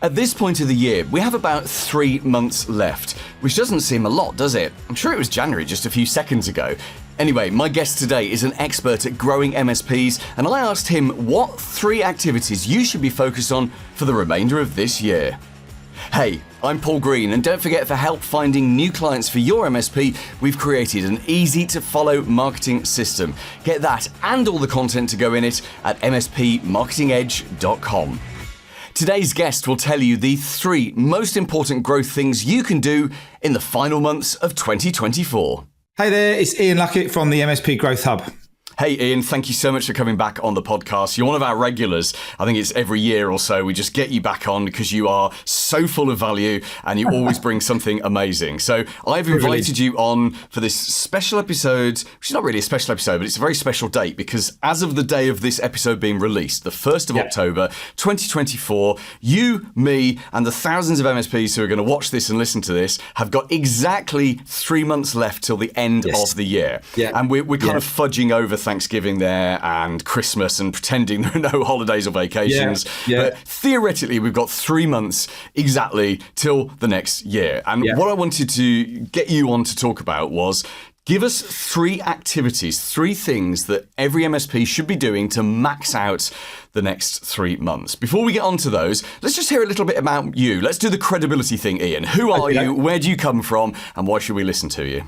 At this point of the year, we have about 3 months left, which doesn't seem a lot, does it? I'm sure it was January just a few seconds ago. Anyway, my guest today is an expert at growing MSPs, and I asked him what 3 activities you should be focused on for the remainder of this year. Hey, I'm Paul Green, and don't forget, for help finding new clients for your MSP, we've created an easy-to-follow marketing system. Get that and all the content to go in it at mspmarketingedge.com. Today's guest will tell you the 3 most important growth things you can do in the final months of 2024. Hey there, it's Ian Luckett from the MSP Growth Hub. Hey Ian, thank you so much for coming back on the podcast. You're one of our regulars. I think it's every year or so we just get you back on because you are so full of value and you always bring something amazing. So I've invited you on for this special episode, which is not really a special episode, but it's a very special date because as of the day of this episode being released, the 1st of October, 2024, you, me, and the thousands of MSPs who are going to watch this and listen to this have got exactly 3 months left till the end of the year. Yeah. And we're kind of fudging over Thanksgiving there and Christmas and pretending there are no holidays or vacations. But theoretically, we've got 3 months exactly till the next year. And what I wanted to get you on to talk about was give us 3 activities, 3 things that every MSP should be doing to max out the next 3 months. Before we get on to those, let's just hear a little bit about you. Let's do the credibility thing, Ian. Who are you? Where do you come from? And why should we listen to you?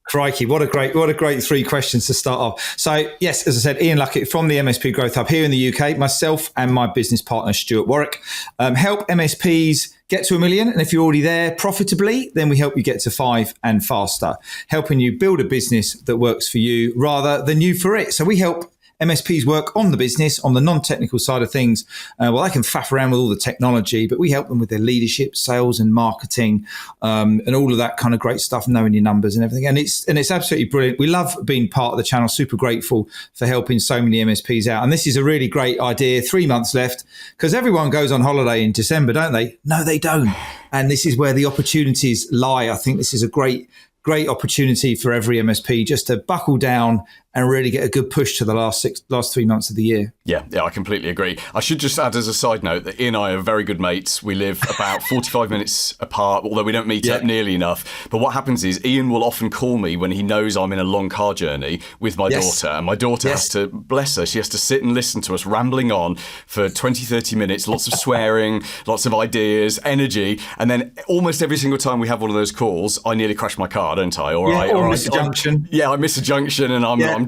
Crikey, what a great 3 questions to start off. So yes, as I said, Ian Luckett from the MSP Growth Hub here in the UK, myself and my business partner, Stuart Warwick, help MSPs get to 1 million. And if you're already there profitably, then we help you get to 5 and faster, helping you build a business that works for you rather than you for it. So we help MSPs work on the business, on the non-technical side of things. Well, they can faff around with all the technology, but we help them with their leadership, sales and marketing, and all of that kind of great stuff, knowing your numbers and everything. And it's absolutely brilliant. We love being part of the channel, super grateful for helping so many MSPs out. And this is a really great idea, 3 months left, because everyone goes on holiday in December, don't they? No, they don't. And this is where the opportunities lie. I think this is a great opportunity for every MSP just to buckle down and really get a good push to the last 3 months of the year. Yeah, I completely agree. I should just add as a side note that Ian and I are very good mates. We live about 45 minutes apart, although we don't meet up nearly enough. But what happens is Ian will often call me when he knows I'm in a long car journey with my daughter. And my daughter has to, bless her, she has to sit and listen to us rambling on for 20, 30 minutes, lots of swearing, lots of ideas, energy. And then almost every single time we have one of those calls, I nearly crash my car, don't I? Or miss a junction. I miss a junction and I'm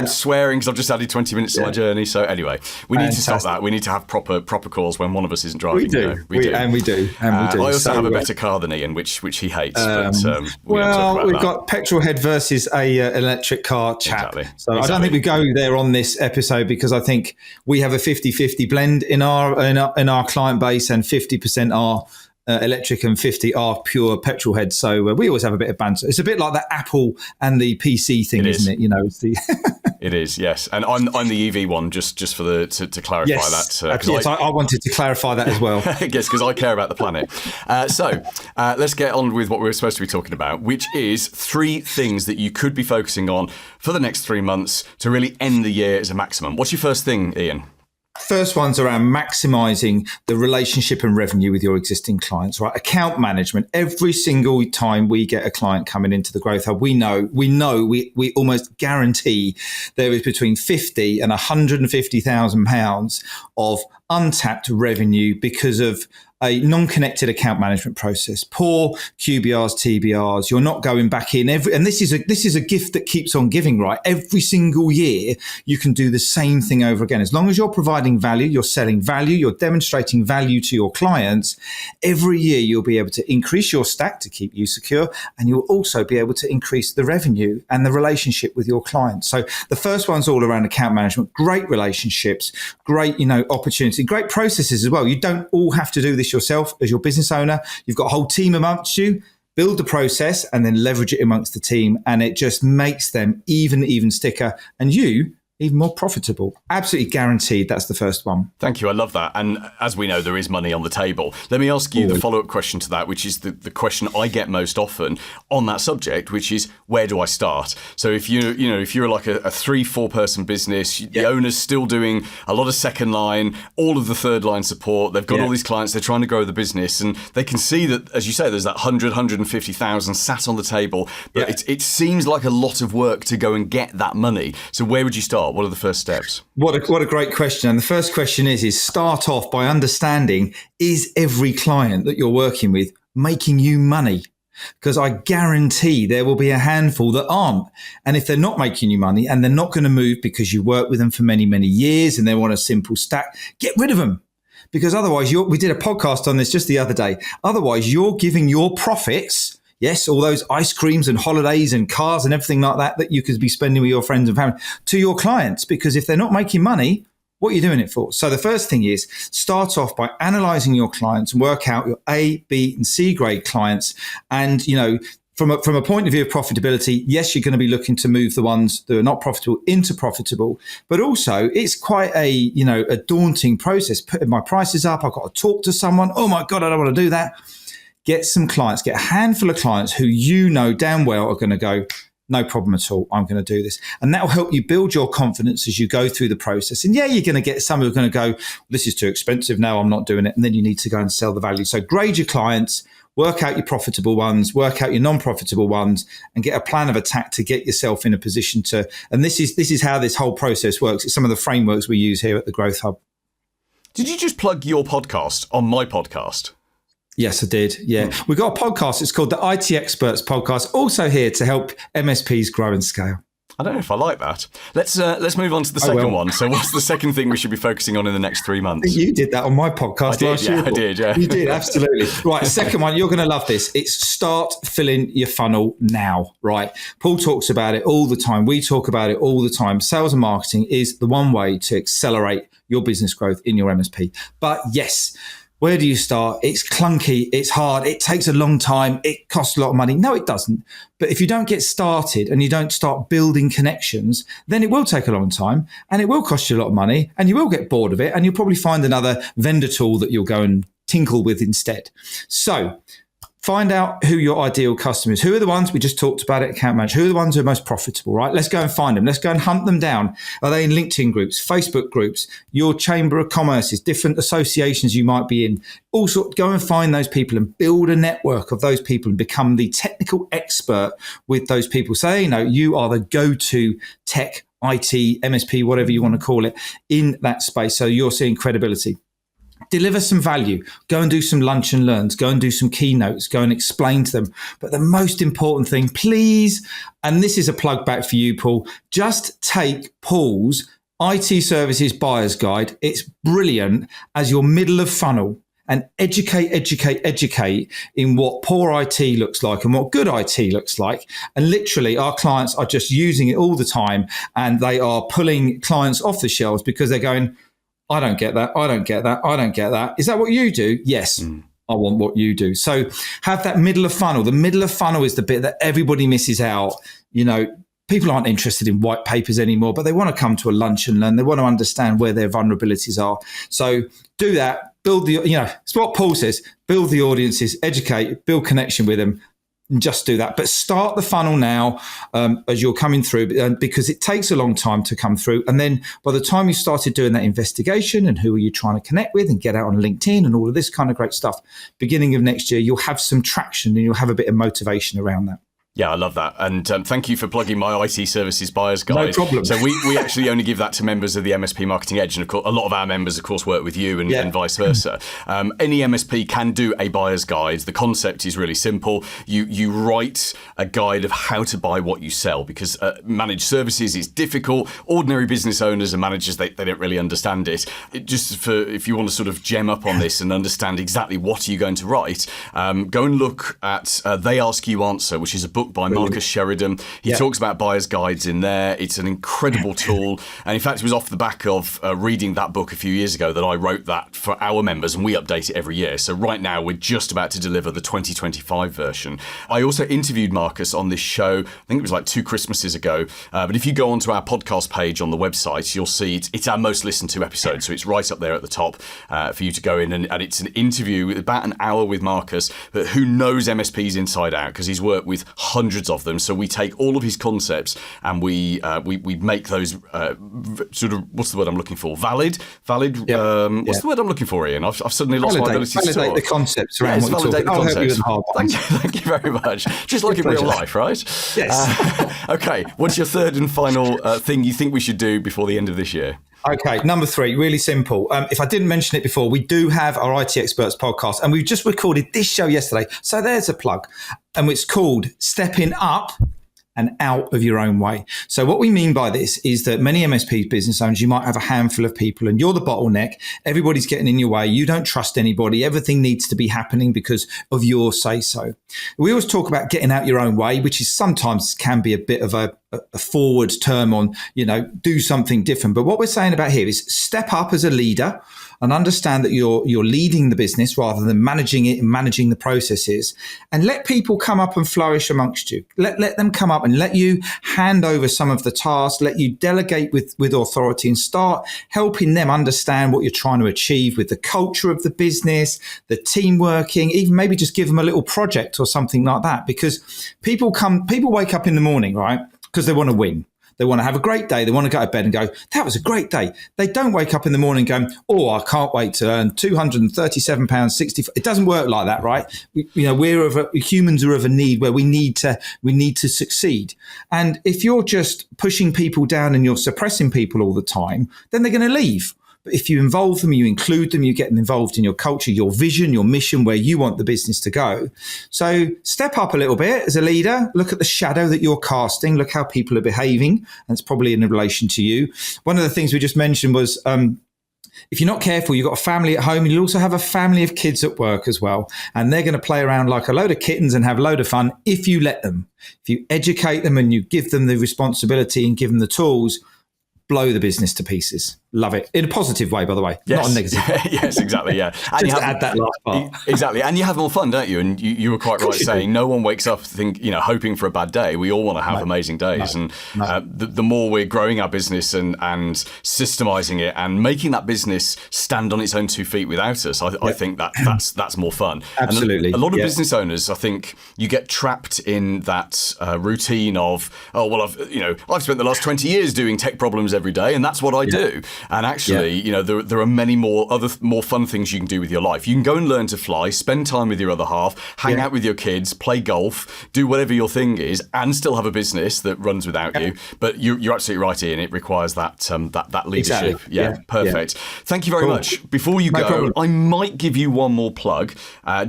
swearing because I've just added 20 minutes to my journey. So anyway, we need to stop that. We need to have proper calls when one of us isn't driving. We do. We do. I also have a better car than Ian, which he hates. We've got petrol head versus a electric car chap. Exactly. So I don't think we go there on this episode because I think we have a 50-50 blend in our client base, and 50% are electric and 50 are pure petrol heads. So we always have a bit of banter. It's a bit like the Apple and the PC thing, isn't it? You know, it's the It is, yes. And I'm the EV one, just for to clarify that. I wanted to clarify that as well. Yes, because I care about the planet. So let's get on with what we were supposed to be talking about, which is 3 things that you could be focusing on for the next 3 months to really end the year as a maximum. What's your first thing, Ian? First one's around maximizing the relationship and revenue with your existing clients, right? Account management. Every single time we get a client coming into the Growth Hub, we almost guarantee there is between 50 and 150,000 pounds of untapped revenue because of a non-connected account management process, poor QBRs, TBRs. You're not going back in and this is a gift that keeps on giving, right? Every single year, you can do the same thing over again. As long as you're providing value, you're selling value, you're demonstrating value to your clients. Every year, you'll be able to increase your stack to keep you secure, and you'll also be able to increase the revenue and the relationship with your clients. So the first one's all around account management, great relationships, great, opportunity, great processes as well. You don't all have to do this yourself as your business owner. You've got a whole team amongst you. Build the process and then leverage it amongst the team, and it just makes them even sticker. And you even more profitable. Absolutely guaranteed. That's the first one. Thank you. I love that. And as we know, there is money on the table. Let me ask you the follow-up question to that, which is the question I get most often on that subject, which is, where do I start? So if you're like a 3-4 person business, the owner's still doing a lot of second line, all of the third line support. They've got all these clients. They're trying to grow the business, and they can see that, as you say, there's that 150,000 sat on the table. But it seems like a lot of work to go and get that money. So where would you start? What are the first steps? What a great question. And the first question is start off by understanding, is every client that you're working with making you money? Because I guarantee there will be a handful that aren't. And if they're not making you money and they're not going to move because you worked with them for many, many years and they want a simple stack, get rid of them. Because otherwise, we did a podcast on this just the other day. Otherwise, you're giving your profits, yes, all those ice creams and holidays and cars and everything like that you could be spending with your friends and family, to your clients. Because if they're not making money, what are you doing it for? So the first thing is start off by analysing your clients and work out your A, B, and C grade clients. And, from a point of view of profitability, yes, you're going to be looking to move the ones that are not profitable into profitable, but also it's quite a daunting process. Putting my prices up, I've got to talk to someone. Oh my God, I don't want to do that. Get some clients, get a handful of clients who you know damn well are going to go, no problem at all, I'm going to do this. And that will help you build your confidence as you go through the process. And you're going to get some who are going to go, this is too expensive, no, I'm not doing it. And then you need to go and sell the value. So grade your clients, work out your profitable ones, work out your non-profitable ones, and get a plan of attack to get yourself in a position to, and this is how this whole process works. It's some of the frameworks we use here at the Growth Hub. Did you just plug your podcast on my podcast? Yes, I did. Yeah. We've got a podcast. It's called the IT Experts Podcast, also here to help MSPs grow and scale. I don't know if I like that. Let's move on to the second one. So what's the second thing we should be focusing on in the next 3 months? You did that on my podcast last year. I did, yeah. You did, absolutely. Right, second one, you're going to love this. It's start filling your funnel now, right? Paul talks about it all the time. We talk about it all the time. Sales and marketing is the one way to accelerate your business growth in your MSP. But yes, where do you start? It's clunky. It's hard. It takes a long time. It costs a lot of money. No, it doesn't. But if you don't get started and you don't start building connections, then it will take a long time and it will cost you a lot of money and you will get bored of it and you'll probably find another vendor tool that you'll go and tinkle with instead. So find out who your ideal customer is. Who are the ones we just talked about at Account Manager? Who are the ones who are most profitable, right? Let's go and find them. Let's go and hunt them down. Are they in LinkedIn groups, Facebook groups, your Chamber of Commerce's, different associations you might be in? Also, go and find those people and build a network of those people and become the technical expert with those people. So they know you are the go-to tech, IT, MSP, whatever you want to call it, in that space. So you're seeing credibility. Deliver some value, go and do some lunch and learns, go and do some keynotes, go and explain to them. But the most important thing, please, and this is a plug back for you, Paul, just take Paul's IT Services Buyer's Guide. It's brilliant as your middle of funnel and educate in what poor IT looks like and what good IT looks like. And literally our clients are just using it all the time and they are pulling clients off the shelves because they're going, I don't get that. I don't get that. I don't get that. Is that what you do? Yes. I want what you do. So have that middle of funnel. The middle of funnel is the bit that everybody misses out. People aren't interested in white papers anymore, but they want to come to a lunch and learn. They want to understand where their vulnerabilities are. So do that. Build it's what Paul says, build the audiences, educate, build connection with them. Just do that. But start the funnel now as you're coming through because it takes a long time to come through. And then by the time you started doing that investigation and who are you trying to connect with and get out on LinkedIn and all of this kind of great stuff, beginning of next year, you'll have some traction and you'll have a bit of motivation around that. Yeah, I love that. And thank you for plugging my IT Services Buyer's Guide. No problem. So we actually only give that to members of the MSP Marketing Edge. And of course, a lot of our members, of course, work with you and vice versa. Any MSP can do a Buyer's Guide. The concept is really simple. You write a guide of how to buy what you sell because managed services is difficult. Ordinary business owners and managers, they don't really understand it. If you want to sort of gem up on this and understand exactly what are you going to write, go and look at They Ask You Answer, which is a book book by Marcus Sheridan. He talks about buyer's guides in there. It's an incredible tool. And in fact, it was off the back of reading that book a few years ago that I wrote that for our members, and we update it every year. So right now, we're just about to deliver the 2025 version. I also interviewed Marcus on this show, I think it was like 2 Christmases ago. But if you go onto our podcast page on the website, you'll see it's our most listened to episode. So it's right up there at the top for you to go in. And it's an interview with about an hour with Marcus, who knows MSPs inside out because he's worked with hundreds of them. So we take all of his concepts and we make those sort of, what's the word I'm looking for? Valid. What's the word I'm looking for, Ian? I've suddenly lost my ability to talk. Validate the concepts around what you're talking about. I'll help you with the hard ones. Thank you very much. Just like in real life, right? Yes. Okay. What's your third and final thing you think we should do before the end of this year? Okay, number 3, really simple. If I didn't mention it before, we do have our IT Experts podcast, and we've just recorded this show yesterday. So there's a plug. And it's called Stepping Up and Out of Your Own Way. So what we mean by this is that many MSP business owners, you might have a handful of people and you're the bottleneck. Everybody's getting in your way. You don't trust anybody. Everything needs to be happening because of your say-so. We always talk about getting out your own way, which is sometimes can be a bit of a forward term on, do something different. But what we're saying about here is step up as a leader and understand that you're leading the business rather than managing it and managing the processes, and let people come up and flourish amongst you. Let them come up and let you hand over some of the tasks, let you delegate with authority and start helping them understand what you're trying to achieve with the culture of the business, the team working, even maybe just give them a little project or something like that, because people wake up in the morning, right? Because they want to win. They want to have a great day. They want to go to bed and go, that was a great day. They don't wake up in the morning going, oh, I can't wait to earn £237.60. It doesn't work like that, right? Humans are of a need where we need to succeed. And if you're just pushing people down and you're suppressing people all the time, then they're going to leave. But if you involve them, you include them, you get them involved in your culture, your vision, your mission, where you want the business to go. So step up a little bit as a leader. Look at the shadow that you're casting. Look how people are behaving. And it's probably in relation to you. One of the things we just mentioned was if you're not careful, you've got a family at home, and you also have a family of kids at work as well. And they're going to play around like a load of kittens and have a load of fun if you let them. If you educate them and you give them the responsibility and give them the tools, blow the business to pieces. Love it. In a positive way, by the way, yes. Not a negative way. Yes, exactly, yeah. And just add that last part. Exactly. And you have more fun, don't you? And you were quite right saying no one wakes up hoping for a bad day. We all want to have amazing days. And the more we're growing our business and systemizing it and making that business stand on its own 2 feet without us, I think that's more fun. Absolutely. And a lot of business owners, I think you get trapped in that routine of, I've spent the last 20 years doing tech problems every day, and that's what I do. And actually, there are many more fun things you can do with your life. You can go and learn to fly, spend time with your other half, hang out with your kids, play golf, do whatever your thing is, and still have a business that runs without you. But you're absolutely right, Ian. It requires that leadership. Exactly. Yeah, perfect. Thank you very much. Before you go, I might give you one more plug,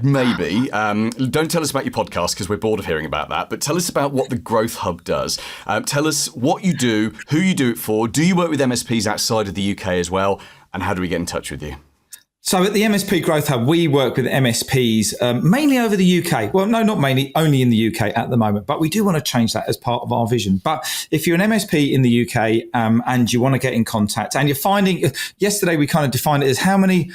maybe. Don't tell us about your podcast because we're bored of hearing about that. But tell us about what the Growth Hub does. Tell us what you do, who you do it for. Do you work with MSPs outside of the UK as well? And how do we get in touch with you? So at the MSP Growth Hub, we work with MSPs mainly over the UK. Well, no, not mainly, only in the UK at the moment. But we do want to change that as part of our vision. But if you're an MSP in the UK and you want to get in contact and you're finding, yesterday we kind of defined it as how many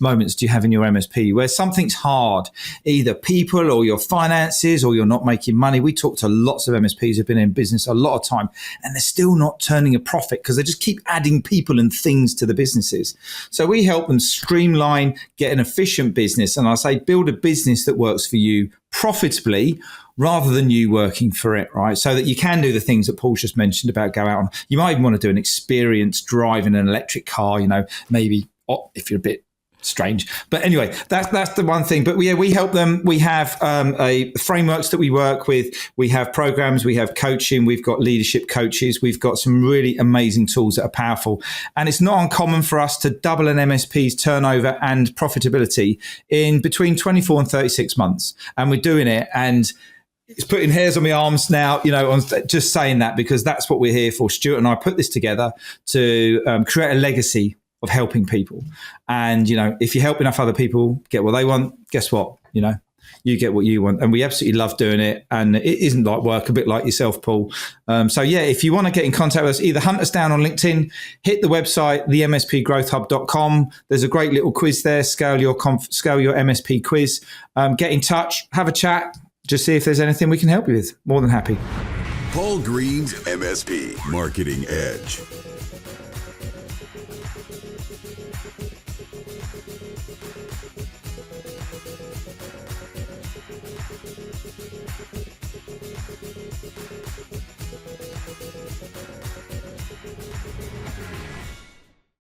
moments do you have in your MSP where something's hard, either people or your finances or you're not making money. We talk to lots of MSPs who've been in business a lot of time and they're still not turning a profit because they just keep adding people and things to the businesses. So we help them streamline, get an efficient business. And I say build a business that works for you profitably rather than you working for it, right? So that you can do the things that Paul's just mentioned about go out on. You might even want to do an experience driving an electric car, maybe if you're a bit strange. But anyway, that's the one thing. But we help them. We have frameworks that we work with. We have programs. We have coaching. We've got leadership coaches. We've got some really amazing tools that are powerful. And it's not uncommon for us to double an MSP's turnover and profitability in between 24 and 36 months. And we're doing it. And it's putting hairs on my arms now, on just saying that, because that's what we're here for. Stuart and I put this together to create a legacy of helping people. And, if you help enough other people get what they want, guess what? you get what you want. And we absolutely love doing it. And it isn't like work, a bit like yourself, Paul. So yeah, if you want to get in contact with us, either hunt us down on LinkedIn, hit the website, themspgrowthhub.com. There's a great little quiz there, scale your MSP quiz. Get in touch, have a chat, just see if there's anything we can help you with. More than happy. Paul Green's MSP Marketing Edge.